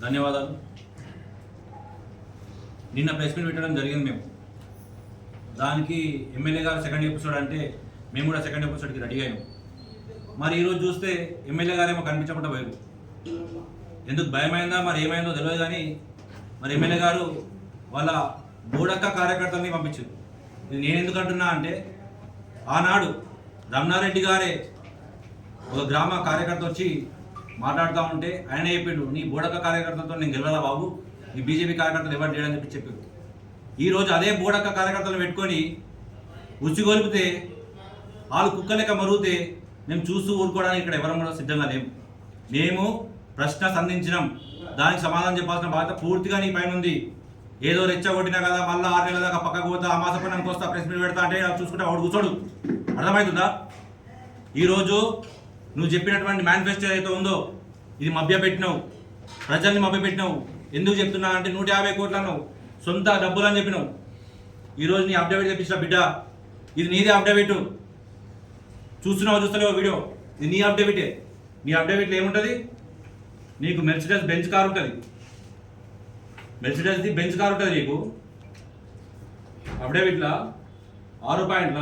ధన్యవాదాలు. నిన్న press meet పెట్టడం జరిగింది. మేము దానికి ఎమ్మెల్యే గారు సెకండ్ ఎపిసోడ్ అంటే మేము కూడా సెకండ్ ఎపిసోడ్కి రెడీ అయ్యాము. మరి ఈరోజు చూస్తే ఎమ్మెల్యే గారేమో కనిపించకుండా పోయారు. ఎందుకు భయమైందా మరి ఏమైందో తెలియదు, కానీ మరి ఎమ్మెల్యే గారు వాళ్ళ బోడక్క కార్యకర్తల్ని పంపించారు. ఇది నేను ఎందుకు అంటున్నా అంటే, ఆనాడు రమణారెడ్డి గారే ఒక గ్రామ కార్యకర్త వచ్చి మాట్లాడుతూ ఉంటే ఆయన చెప్పిండు, నీ బోడక్క కార్యకర్తలతో నేను గెలవదా బాబు, నీ బీజేపీ కార్యకర్తలు ఎవరు చేయడని చెప్పారు. ఈరోజు అదే బోడక్క కార్యకర్తలు పెట్టుకొని ఉచ్చిగొలిపితే వాళ్ళు కుక్క లెక్క మరుగుతే మేము చూస్తూ ఊరుకోవడానికి ఇక్కడ ఎవరం కూడా సిద్ధంగా లేము. మేము ప్రశ్న సంధించినాం, దానికి సమాధానం చెప్పాల్సిన బాధ్యత పూర్తిగా నీ పైన ఉంది. ఏదో రెచ్చగొట్టినా కదా మళ్ళీ 6 నెలల దాకా పక్కకు పోతా, అమాస పనికి వస్తా, ప్రెస్ మీట్ పెడతా అంటే చూసుకుంటే వాడు కూర్చోడు. అర్థమవుతుందా? ఈరోజు నువ్వు చెప్పినటువంటి మేనిఫెస్టో ఏదైతే ఉందో ఇది మభ్యపెట్టినావు, ప్రజల్ని మభ్యపెట్టినావు. ఎందుకు చెప్తున్నా అంటే 150 కోట్లు అన్నావు, సొంత డబ్బులు అని చెప్పినావు. ఈరోజు నీ అప్డేట్ తెప్పించిన బిడ్డ, ఇది నీదే అప్డేట్. చూస్తలేవు వీడియో, ఇది నీ అప్డేటే. నీ అప్డేట్లో ఏముంటుంది? నీకు మెర్సిడెస్ బెంజ్ కార్ ఉంటుంది, మెర్సిడెస్ది బెంజ్ కార్ ఉంటుంది నీకు. అప్డేట్లో 6 పాయింట్ల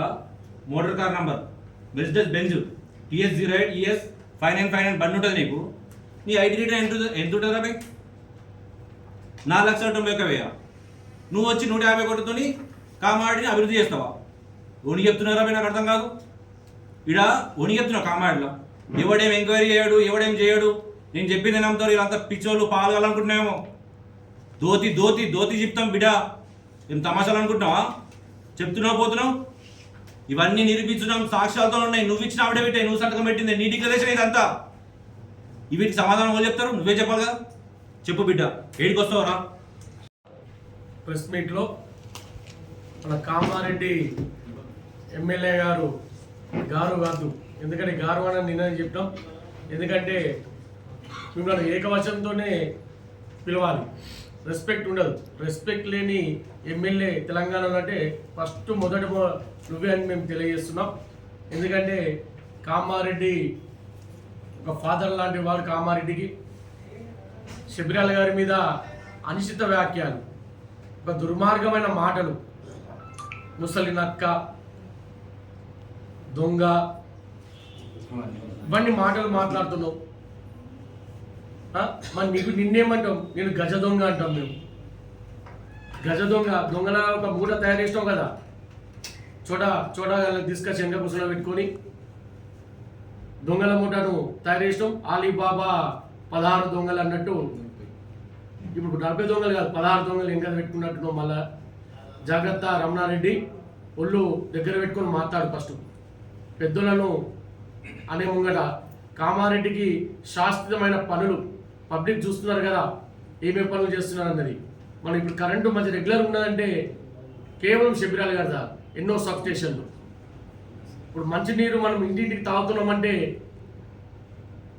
motor car number Mercedes Benz TS08 ES 5959 బండి ఉంటుంది నీకు. నీ ఐడి రేట్ ఎంత ఉంటుంది రా బై? 4,90,000. నువ్వు వచ్చి 150 కోట్లతో కామాడిని అభివృద్ధి చేస్తావా? ఓని చెప్తున్నారా బై? నాకు అర్థం కాదు. ఇక్కడ ఓని చెప్తున్నావు కామాడిలో. ఎవడేం ఎంక్వైరీ చేయడు, ఎవడేం చేయడు. నేను చెప్పింది నమ్ముతారు, వీళ్ళంతా పిచ్చోళ్ళు పాల్గొనాలనుకుంటున్నామేమో. దోతి దోతి దోతి చెప్తాం బిడ్డ, ఏం తమాషాలు అనుకుంటున్నావా? చెప్తున్నావు పోతున్నావు. ఇవన్నీ నిరూపించడం సాక్ష్యాలతో ఉన్నాయి. నువ్వు ఇచ్చిన అప్డేట్, నువ్వు సంతకం పెట్టింది, నీ డిక్లరేషన్ ఇదంతా. వీటికి సమాధానం వాళ్ళు చెప్తారు, నువ్వే చెప్పాలి కదా. చెప్పు బిడ్డ, ఏడికి వస్తావు రా. ప్రెస్ మీట్లో మన కామారెడ్డి ఎమ్మెల్యే గారు కాదు, ఎందుకంటే గారు అని నిన్న చెప్తాం. ఎందుకంటే మిమ్మల్ని ఏకవచనంతోనే పిలవాలి, రెస్పెక్ట్ ఉండదు. రెస్పెక్ట్ లేని ఎమ్మెల్యే తెలంగాణలో అంటే ఫస్ట్ మొదటి నువ్వే అని మేము తెలియజేస్తున్నాం. ఎందుకంటే కామారెడ్డి ఒక ఫాదర్ లాంటి వాడు. కామారెడ్డికి శబరిలాల గారి మీద అనిశ్చిత వ్యాఖ్యలు, ఒక దుర్మార్గమైన మాటలు, ముసలి నక్క, దొంగ, ఇవన్నీ మాటలు మాట్లాడుతున్నావు. మరి నీకు నిన్నేమంటాం? నేను గజ దొంగ అంటాం. మేము గజ దొంగ, దొంగల ఒక మూట తయారు చేసినాం కదా, చోట తీసుకొచ్చి ఎండ కుసలో పెట్టుకొని దొంగల మూటను తయారు చేసినాం. అలీబాబా 16 దొంగలు అన్నట్టు ఇప్పుడు 40 దొంగలు కాదు, 16 దొంగలు ఇంకా పెట్టుకున్నట్టున్నాం. మళ్ళా జాగ్రత్త రమణారెడ్డి, ఒళ్ళు దగ్గర పెట్టుకొని మాట్లాడు. ఫస్ట్ పెద్దలను అనే ముంగట కామారెడ్డికి శాశ్వతమైన పనులు పబ్లిక్ చూస్తున్నారు కదా, ఏమేమి పనులు చేస్తున్నారు అన్నది. మనం ఇప్పుడు కరెంటు మంచి రెగ్యులర్ ఉన్నదంటే కేవలం శబరిలాల గారు. ఎన్నో సబ్ స్టేషన్లు, ఇప్పుడు మంచినీరు మనం ఇంటింటికి తాగుతున్నామంటే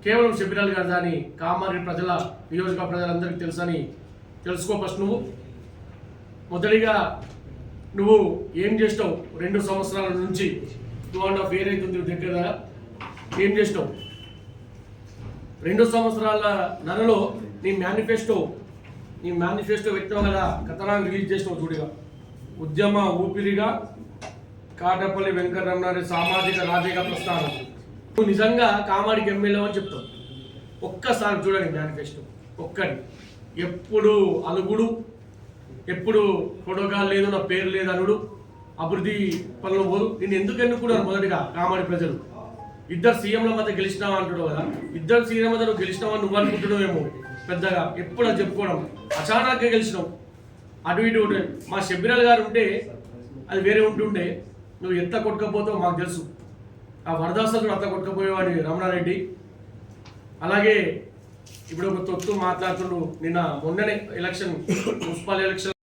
కేవలం శబరిలాల గారు అని కామారెడ్డి ప్రజల, నియోజకవర్గ ప్రజలందరికీ తెలుసని తెలుసుకో. ఫస్ట్ నువ్వు మొదటిగా నువ్వు ఏం చేసినావు? 2 సంవత్సరాల నుంచి 2.5 years అవుతుంది దగ్గర. ఏం చేసినావు? 2 సంవత్సరాల నెలలో నీ మేనిఫెస్టో పెట్టినావు కదా, కథనాన్ని రిలీజ్ చేసినావు. చూడిగా ఉద్యమ ఊపిరిగా కాటపల్లి వెంకటరమణారెడ్డి సామాజిక రాజకీయ ప్రస్థానం. నువ్వు నిజంగా కామారెడ్డికి ఎమ్మెల్యే అని చెప్తావు. ఒక్కసారి చూడండి మేనిఫెస్టో ఒక్కటి. ఎప్పుడు అలుగుడు, ఎప్పుడు ఫోటోగా లేదు, నా పేరు లేదు అనుడు, అభివృద్ధి పనులు పోదు. నేను ఎందుకు ఎన్నుకున్నాను? మొదటిగా కామారెడ్డి ప్రజలు 2 సీఎంల మధ్య గెలిచినావా అంటున్నావు కదా, 2 సీఎంల మధ్య నువ్వు గెలిచినావని నువ్వు అనుకుంటున్నావేమో. పెద్దగా ఎప్పుడు అది చెప్పుకోవడం, అచానక్గా గెలిచినావు. అటు ఇటు మా శబరిలాల గారు ఉంటే అది వేరే ఉంటుండే. నువ్వు ఎంత కొట్టుకపోతావు మాకు తెలుసు. ఆ వరదాసలు అంత కొట్టుకపోయేవాడి రమణారెడ్డి. అలాగే ఇప్పుడు ఒక తొత్తు మాట్లాడుతుండు. నిన్న మొన్ననే ఎలక్షన్, మున్సిపల్ ఎలక్షన్